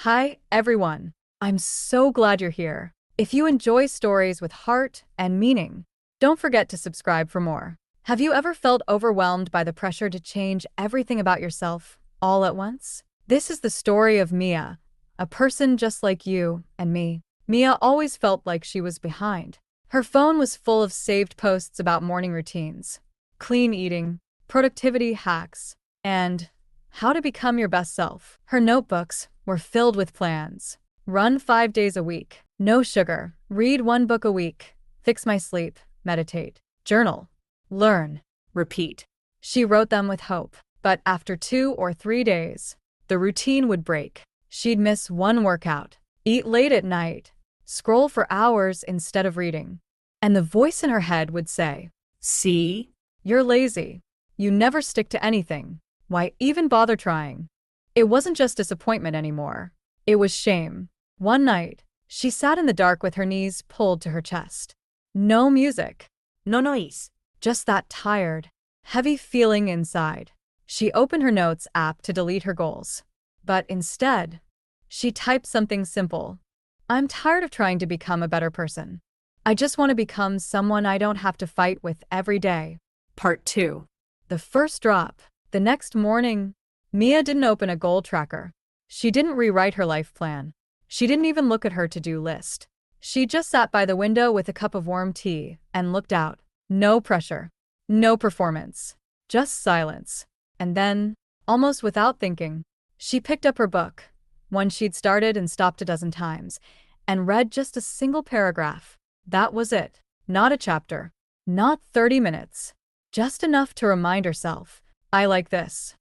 Hi, everyone. I'm so glad you're here. If you enjoy stories with heart and meaning, don't forget to subscribe for more. Have you ever felt overwhelmed by the pressure to change everything about yourself all at once? This is the story of Mia, a person just like you and me. Mia always felt like she was behind. Her phone was full of saved posts about morning routines, clean eating, productivity hacks, and how to become your best self. Her notebooks were filled with plans. Run 5 days a week. No sugar. Read one book a week. Fix my sleep. Meditate. Journal. Learn. Repeat. She wrote them with hope. But after 2 or 3 days, the routine would break. She'd miss one workout, eat late at night, scroll for hours instead of reading. And the voice in her head would say, "See? You're lazy. You never stick to anything. Why even bother trying?" It wasn't just disappointment anymore. It was shame. One night, she sat in the dark with her knees pulled to her chest. No music. No noise. Just that tired, heavy feeling inside. She opened her notes app to delete her goals. But instead, she typed something simple. "I'm tired of trying to become a better person. I just want to become someone I don't have to fight with every day." Part 2. The first drop. The next morning, Mia didn't open a goal tracker. She didn't rewrite her life plan. She didn't even look at her to-do list. She just sat by the window with a cup of warm tea and looked out. No pressure. No performance. Just silence. And then, almost without thinking, she picked up her book, one she'd started and stopped a dozen times, and read just a single paragraph. That was it. Not a chapter. Not 30 minutes. Just enough to remind herself, "I like this."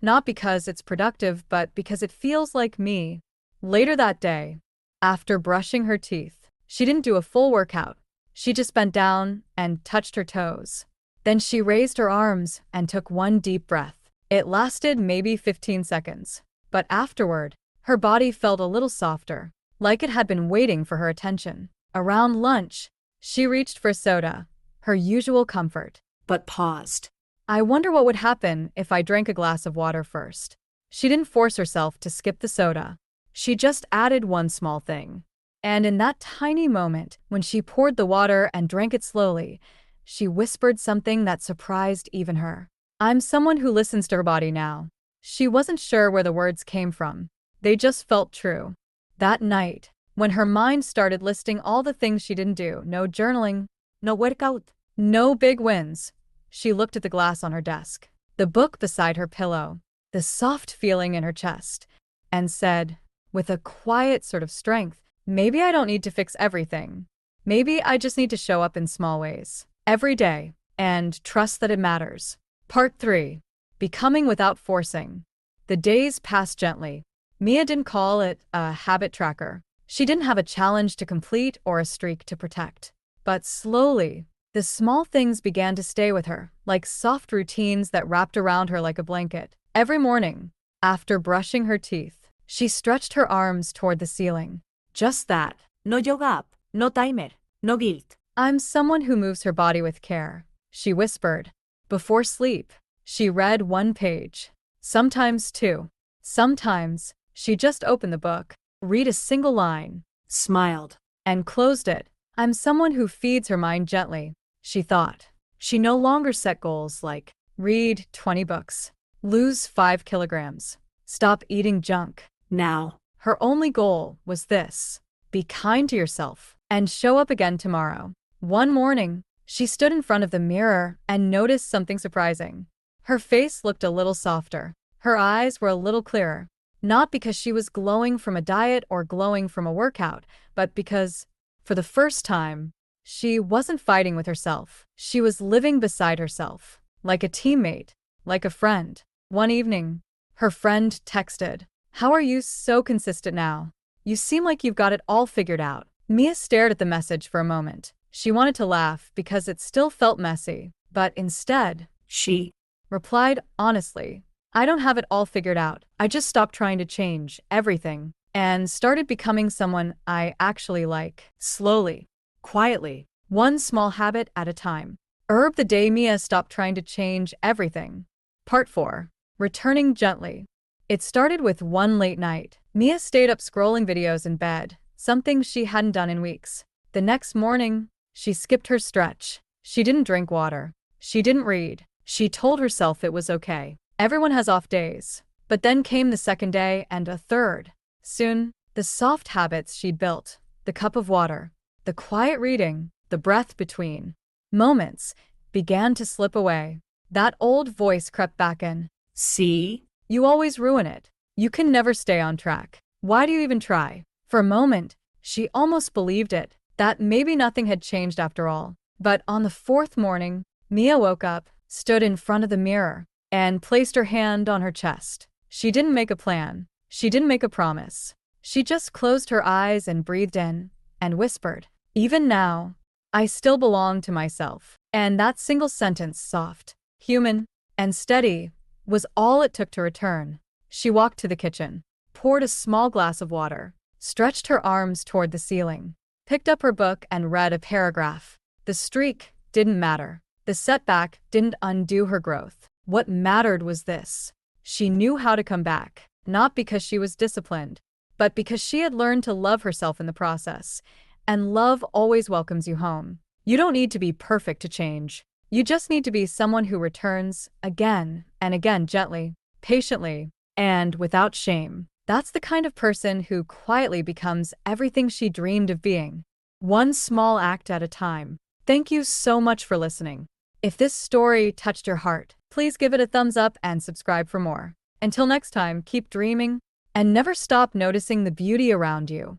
Not because it's productive, but because it feels like me. Later that day, after brushing her teeth, she didn't do a full workout. She just bent down and touched her toes. Then she raised her arms and took one deep breath. It lasted maybe 15 seconds. But afterward, her body felt a little softer, like it had been waiting for her attention. Around lunch, she reached for soda, her usual comfort, but paused. "I wonder what would happen if I drank a glass of water first." She didn't force herself to skip the soda. She just added one small thing. And in that tiny moment, when she poured the water and drank it slowly, she whispered something that surprised even her. "I'm someone who listens to her body now." She wasn't sure where the words came from. They just felt true. That night, when her mind started listing all the things she didn't do, no journaling, no workout, no big wins, she looked at the glass on her desk, the book beside her pillow, the soft feeling in her chest, and said, with a quiet sort of strength, "Maybe I don't need to fix everything. Maybe I just need to show up in small ways, every day, and trust that it matters." Part 3. Becoming without forcing. The days passed gently. Mia didn't call it a habit tracker. She didn't have a challenge to complete or a streak to protect. But slowly, the small things began to stay with her, like soft routines that wrapped around her like a blanket. Every morning, after brushing her teeth, she stretched her arms toward the ceiling. Just that. No yoga up, no timer, no guilt. "I'm someone who moves her body with care," she whispered. Before sleep, she read one page. Sometimes two. Sometimes, she just opened the book, read a single line, smiled, and closed it. "I'm someone who feeds her mind gently," she thought. She no longer set goals like, read 20 books, lose 5 kilograms, stop eating junk. Now, her only goal was this: be kind to yourself and show up again tomorrow. One morning, she stood in front of the mirror and noticed something surprising. Her face looked a little softer. Her eyes were a little clearer. Not because she was glowing from a diet or glowing from a workout, but because, for the first time, she wasn't fighting with herself. She was living beside herself, like a teammate, like a friend. One evening, her friend texted, "How are you so consistent now? You seem like you've got it all figured out." Mia stared at the message for a moment. She wanted to laugh because it still felt messy, but instead, she replied honestly, "I don't have it all figured out. I just stopped trying to change everything and started becoming someone I actually like. Slowly. Quietly. One small habit at a time." The day Mia stopped trying to change everything. Part 4. Returning gently. It started with one late night. Mia stayed up scrolling videos in bed, something she hadn't done in weeks. The next morning, she skipped her stretch. She didn't drink water. She didn't read. She told herself it was okay. Everyone has off days. But then came the second day and a third. Soon, the soft habits she'd built, the cup of water, the quiet reading, the breath between moments, began to slip away. That old voice crept back in. See? You always ruin it. You can never stay on track. Why do you even try? For a moment, she almost believed it, that maybe nothing had changed after all. But on the fourth morning, Mia woke up, stood in front of the mirror, and placed her hand on her chest. She didn't make a plan. She didn't make a promise. She just closed her eyes and breathed in, and whispered, "Even now, I still belong to myself." And that single sentence, soft, human, and steady, was all it took to return. She walked to the kitchen, poured a small glass of water, stretched her arms toward the ceiling, picked up her book and read a paragraph. The streak didn't matter. The setback didn't undo her growth. What mattered was this. She knew how to come back, not because she was disciplined, but because she had learned to love herself in the process. And love always welcomes you home. You don't need to be perfect to change. You just need to be someone who returns again and again, gently, patiently, and without shame. That's the kind of person who quietly becomes everything she dreamed of being, one small act at a time. Thank you so much for listening. If this story touched your heart, please give it a thumbs up and subscribe for more. Until next time, keep dreaming and never stop noticing the beauty around you.